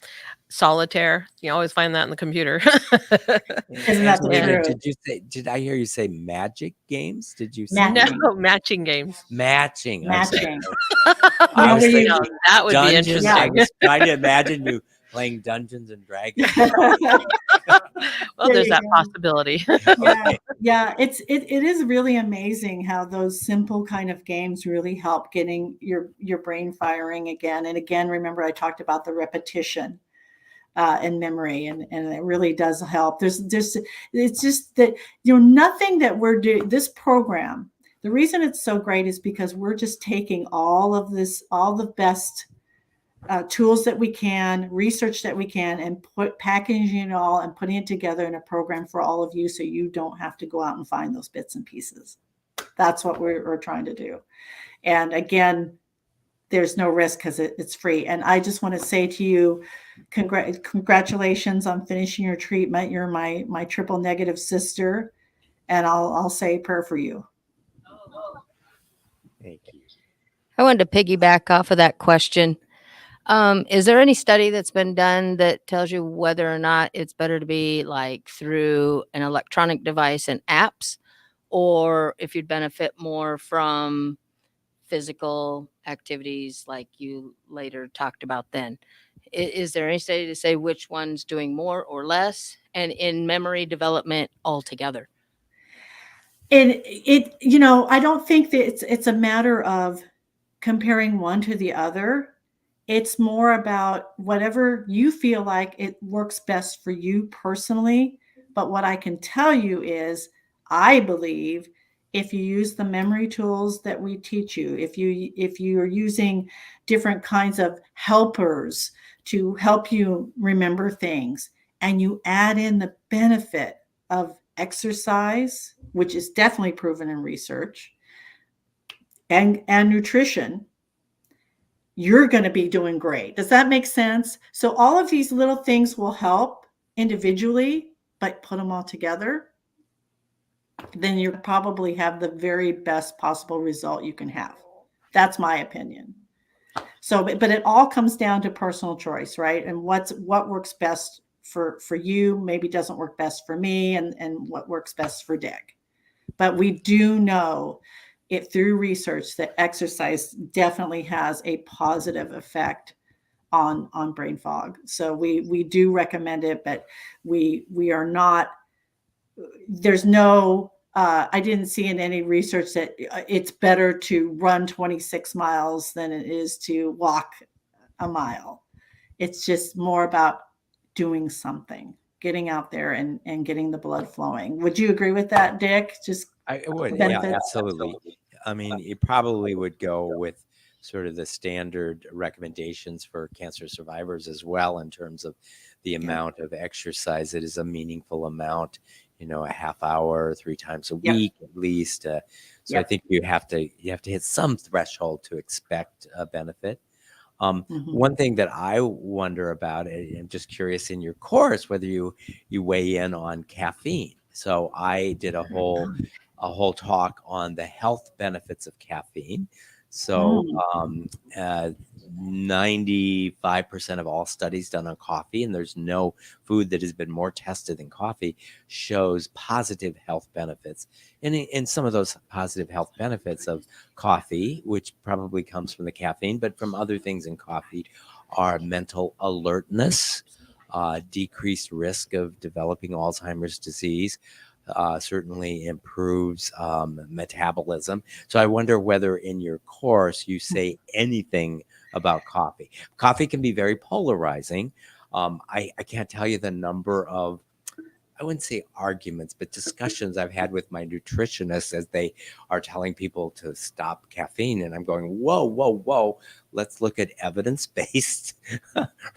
solitaire. You always find that in the computer. Isn't that the truth? Did I hear you say magic games? Did you say Matching. No, matching games. matching? Matching. I was Maybe thinking that would be Dungeons. I interesting. was trying to imagine you playing Dungeons and Dragons. Well, There there's you that go. possibility. Yeah. It is really amazing how those simple kind of games really help getting your brain firing again and again. Remember, I talked about the repetition and memory, and it really does help. There's it's just that, you know, nothing that we're doing this program. The reason it's so great is because we're just taking all the best tools that we can, research that we can, and packaging it all and putting it together in a program for all of you, so you don't have to go out and find those bits and pieces. That's what we're trying to do. And again, there's no risk because it's free. And I just want to say to you, congratulations on finishing your treatment. You're my triple negative sister, and I'll say a prayer for you. Thank you. I wanted to piggyback off of that question. Is there any study that's been done that tells you whether or not it's better to be like through an electronic device and apps, or if you'd benefit more from physical activities like you later talked about then? Is there any study to say which one's doing more or less, and in memory development altogether? And it, you know, I don't think that it's a matter of comparing one to the other. It's more about whatever you feel like it works best for you personally. But what I can tell you is, I believe if you use the memory tools that we teach you, if you are using different kinds of helpers to help you remember things, and you add in the benefit of exercise, which is definitely proven in research, and nutrition, you're going to be doing great. Does that make sense? So all of these little things will help individually, but put them all together, then you probably have the very best possible result you can have. That's my opinion. So, but it all comes down to personal choice, right? And what works best for you maybe doesn't work best for me, and what works best for Dick. But we do know it through research that exercise definitely has a positive effect on brain fog. So we do recommend it, but we are not, there's no, I didn't see in any research that it's better to run 26 miles than it is to walk a mile. It's just more about doing something, getting out there and getting the blood flowing. Would you agree with that, Dick? Just I would, benefits? yeah, absolutely. I mean, it probably would go with sort of the standard recommendations for cancer survivors as well, in terms of the amount of exercise. It is a meaningful amount, you know, a half hour, 3 times a week at least. So I think you have to hit some threshold to expect a benefit. One thing that I wonder about, and I'm just curious in your course, whether you weigh in on caffeine. So I did a whole talk on the health benefits of caffeine. So 95% of all studies done on coffee, and there's no food that has been more tested than coffee, shows positive health benefits. And in some of those positive health benefits of coffee, which probably comes from the caffeine, but from other things in coffee, are mental alertness, decreased risk of developing Alzheimer's disease, certainly improves metabolism. So I wonder whether in your course you say anything about coffee. Coffee can be very polarizing. I can't tell you the number of I wouldn't say arguments, but discussions I've had with my nutritionists as they are telling people to stop caffeine. And I'm going, whoa, whoa, whoa. Let's look at evidence-based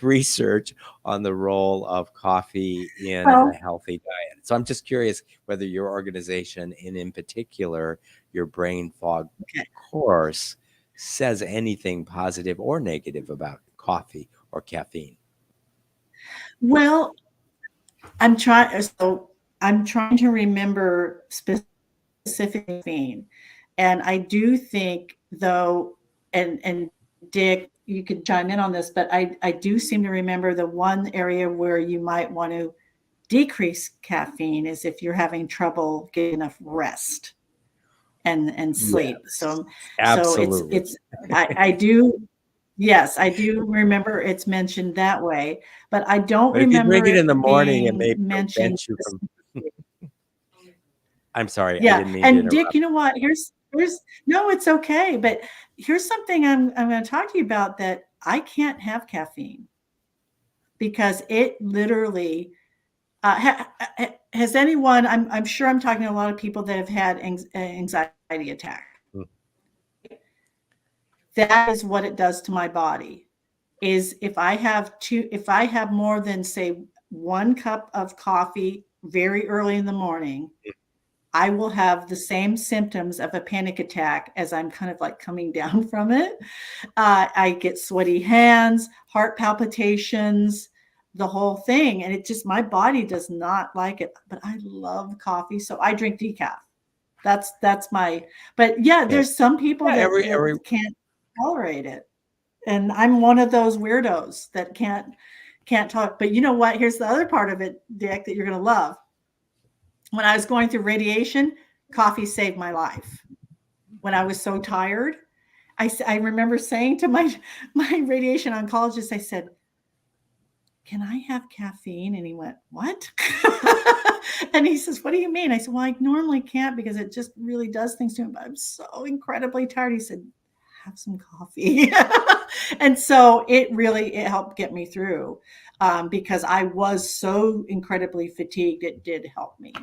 research on the role of coffee in a healthy diet. So I'm just curious whether your organization, and in particular, your brain fog course, says anything positive or negative about coffee or caffeine. Well, I'm trying to remember specific caffeine. And I do think, though, and Dick, you could chime in on this, but I do seem to remember the one area where you might want to decrease caffeine is if you're having trouble getting enough rest and sleep. Yes, so absolutely. it's I do. Yes, I do remember it's mentioned that way, but I don't But if you remember drink it in the it morning, it being may mentioned. prevent you from. I'm sorry, I Yeah, didn't mean to and interrupt. Dick, you know what? Here's no, it's okay. But here's something I'm going to talk to you about, that I can't have caffeine because it literally has anyone. I'm sure I'm talking to a lot of people that have had anxiety attack. That is what it does to my body. Is if I have more than, say, 1 cup of coffee very early in the morning, I will have the same symptoms of a panic attack as I'm kind of like coming down from it. I get sweaty hands, heart palpitations, the whole thing. And it just, my body does not like it, but I love coffee. So I drink decaf. That's my, but yeah, there's some people that can't tolerate it. And I'm one of those weirdos that can't talk. But you know what? Here's the other part of it, Dick, that you're going to love. When I was going through radiation, coffee saved my life. When I was so tired, I remember saying to my radiation oncologist, I said, "Can I have caffeine?" And he went, "What?" And he says, "What do you mean?" I said, "Well, I normally can't because it just really does things to me, but I'm so incredibly tired." He said, "Have some coffee." And so it helped get me through, because I was so incredibly fatigued. It did help me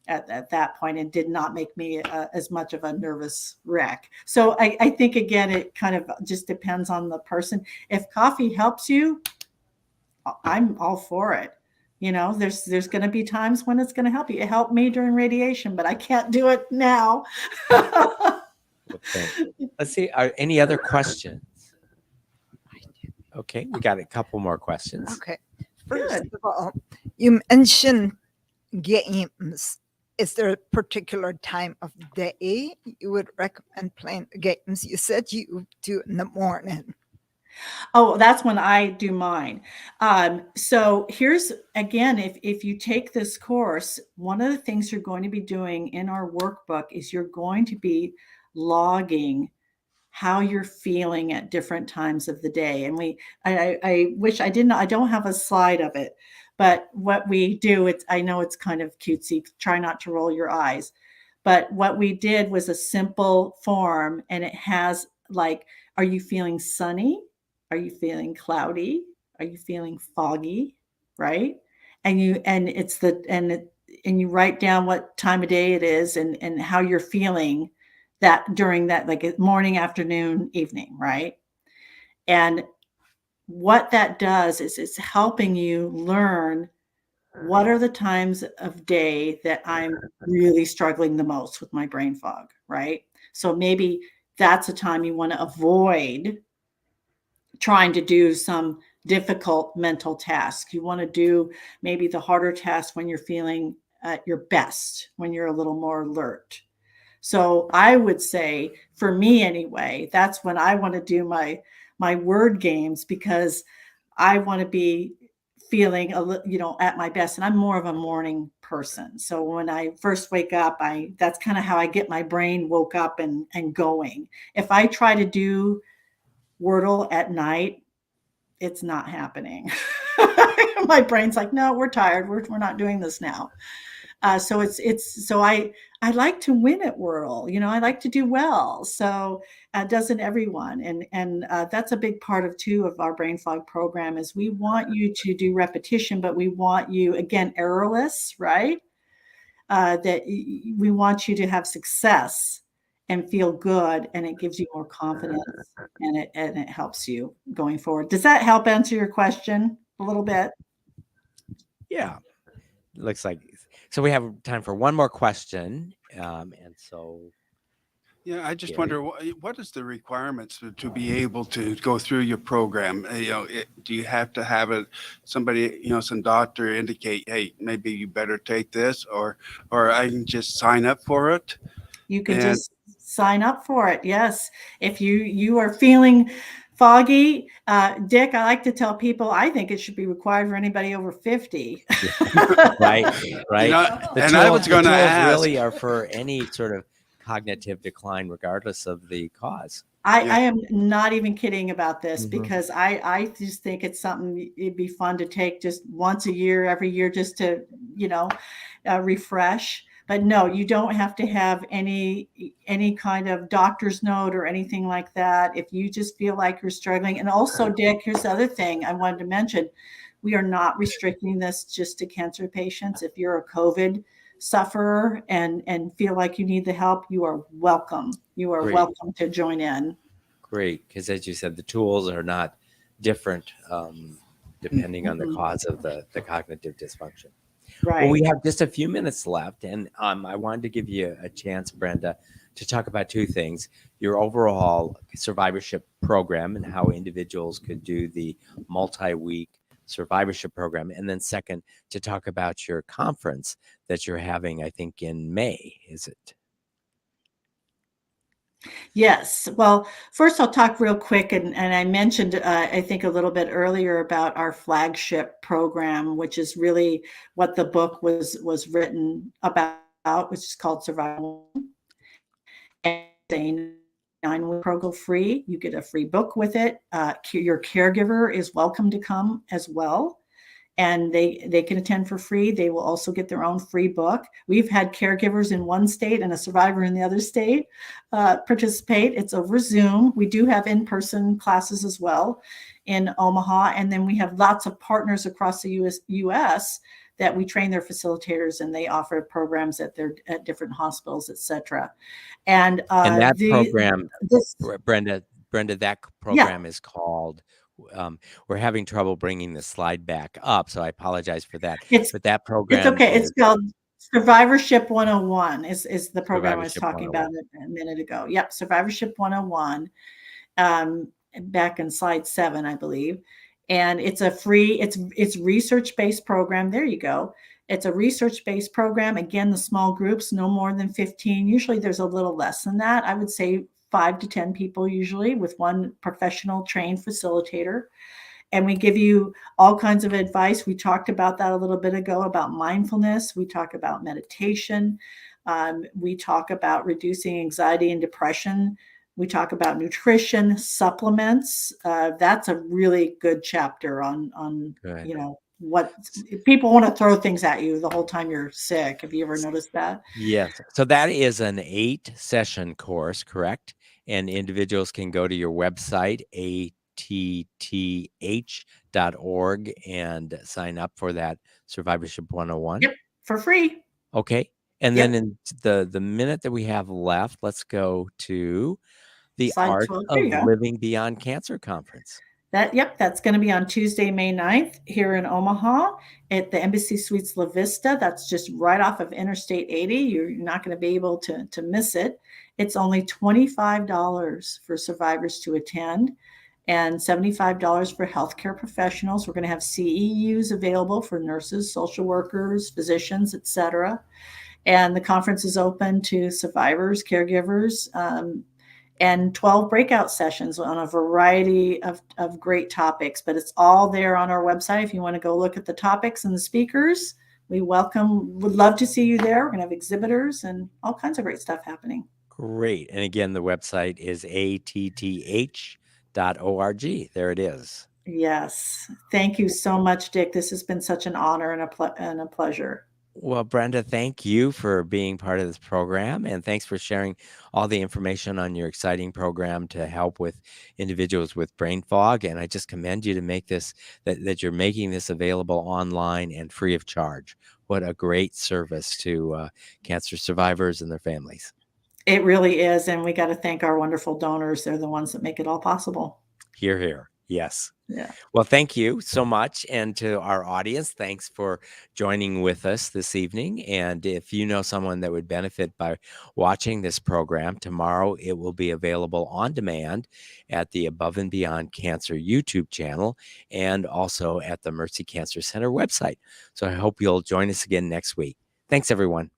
at that point and did not make me as much of a nervous wreck. So I think, again, it kind of just depends on the person. If coffee helps you, I'm all for it. You know, there's going to be times when it's going to help you. It helped me during radiation, but I can't do it now. Okay. Let's see. Are any other questions? Okay, we got a couple more questions. Okay. First of all, you mentioned games. Is there a particular time of day you would recommend playing the games? You said you do in the morning. Oh, that's when I do mine. So here's, again, if you take this course, one of the things you're going to be doing in our workbook is you're going to be logging how you're feeling at different times of the day. And I wish I don't have a slide of it, but what we do, I know it's kind of cutesy, try not to roll your eyes, but what we did was a simple form, and it has, like, are you feeling sunny? Are you feeling cloudy? Are you feeling foggy? Right? And you write down what time of day it is and how you're feeling that during that, like, morning, afternoon, evening, right? And what that does is it's helping you learn what are the times of day that I'm really struggling the most with my brain fog, right? So maybe that's a time you want to avoid trying to do some difficult mental task. You want to do maybe the harder task when you're feeling at your best, when you're a little more alert. So I would say, for me anyway, that's when I want to do my word games, because I want to be feeling at my best. And I'm more of a morning person. So when I first wake up, that's kind of how I get my brain woke up and going. If I try to do Wordle at night, it's not happening. My brain's like, no, we're tired. We're not doing this now. So I like to win at Whirl. I like to do well. So doesn't everyone? And that's a big part of too of our brain fog program is we want you to do repetition, but we want you again errorless, right? That we want you to have success and feel good, and it gives you more confidence, and it helps you going forward. Does that help answer your question a little bit? Yeah. Looks like so. We have time for one more question, and so Yeah, I just Gary? wonder what is the requirements to be able to go through your program? Do you have to have somebody, some doctor indicate, hey, maybe you better take this, or I can just sign up for it? You can And just sign up for it. Yes, if you are feeling foggy, Dick, I like to tell people I think it should be required for anybody over 50. right. The and I was tools going to ask. really are for any sort of cognitive decline, regardless of the cause. I am not even kidding about this Mhm. because I just think it's something it'd be fun to take just once a year, every year, just to refresh. But no, you don't have to have any kind of doctor's note or anything like that. If you just feel like you're struggling, and also, Dick, here's the other thing I wanted to mention: we are not restricting this just to cancer patients. If you're a COVID suffer and feel like you need the help, you are welcome. You are Great. welcome to join in. Great, because as you said, the tools are not different depending on the cause of the cognitive dysfunction. Right. Well, we have just a few minutes left, and I wanted to give you a chance, Brenda, to talk about two things: your overall survivorship program and how individuals could do the multi-week survivorship program, and then second, to talk about your conference that you're having, I think, in May, is it? Yes. Well, first I'll talk real quick, and I mentioned, I think a little bit earlier about our flagship program, which is really what the book was written about, which is called Survival. And a 9-week program free. You get a free book with it. Your caregiver is welcome to come as well, and they can attend for free. They will also get their own free book. We've had caregivers in one state and a survivor in the other state participate. It's over Zoom. We do have in-person classes as well in Omaha, and then we have lots of partners across the U.S. that we train their facilitators, and they offer programs at different hospitals, etc. And that program, Brenda, that program is called. We're having trouble bringing the slide back up, so I apologize for that. But that program, it's okay. It's called Survivorship 101. Is the program I was talking about a minute ago? Yep, Survivorship 101. Back in slide 7, I believe. And it's a free. It's research-based program. There you go. It's a research-based program. Again, the small groups, no more than 15. Usually there's a little less than that. I would say 5 to 10 people usually, with one professional trained facilitator. And we give you all kinds of advice. We talked about that a little bit ago about mindfulness. We talk about meditation. We talk about reducing anxiety and depression. We talk about nutrition, supplements. That's a really good chapter on what people want to throw things at you the whole time you're sick. Have you ever noticed that? Yes. So that is an 8-session course, correct? And individuals can go to your website, atth.org, and sign up for that Survivorship 101. Yep, for free. Okay. And then in the minute that we have left, let's go to the Slide Art 12. of Living Beyond Cancer Conference. That's going to be on Tuesday, May 9th here in Omaha at the Embassy Suites La Vista. That's just right off of Interstate 80. You're not going to be able to miss it. It's only $25 for survivors to attend and $75 for healthcare professionals. We're going to have CEUs available for nurses, social workers, physicians, etc. And the conference is open to survivors, caregivers, and 12 breakout sessions on a variety of great topics. But it's all there on our website. If you want to go look at the topics and the speakers, would love to see you there. We're going to have exhibitors and all kinds of great stuff happening. Great. And again, the website is atth.org. There it is. Yes. Thank you so much, Dick. This has been such an honor and a pleasure. Well, Brenda, thank you for being part of this program, and thanks for sharing all the information on your exciting program to help with individuals with brain fog. And I just commend you to make this, that you're making this available online and free of charge. What a great service to cancer survivors and their families. It really is, and we got to thank our wonderful donors. They're the ones that make it all possible. Hear, hear. Yes. Yeah. Well, thank you so much. And to our audience, thanks for joining with us this evening. And if you know someone that would benefit by watching this program, tomorrow it will be available on demand at the Above and Beyond Cancer YouTube channel and also at the Mercy Cancer Center website. So I hope you'll join us again next week. Thanks, everyone.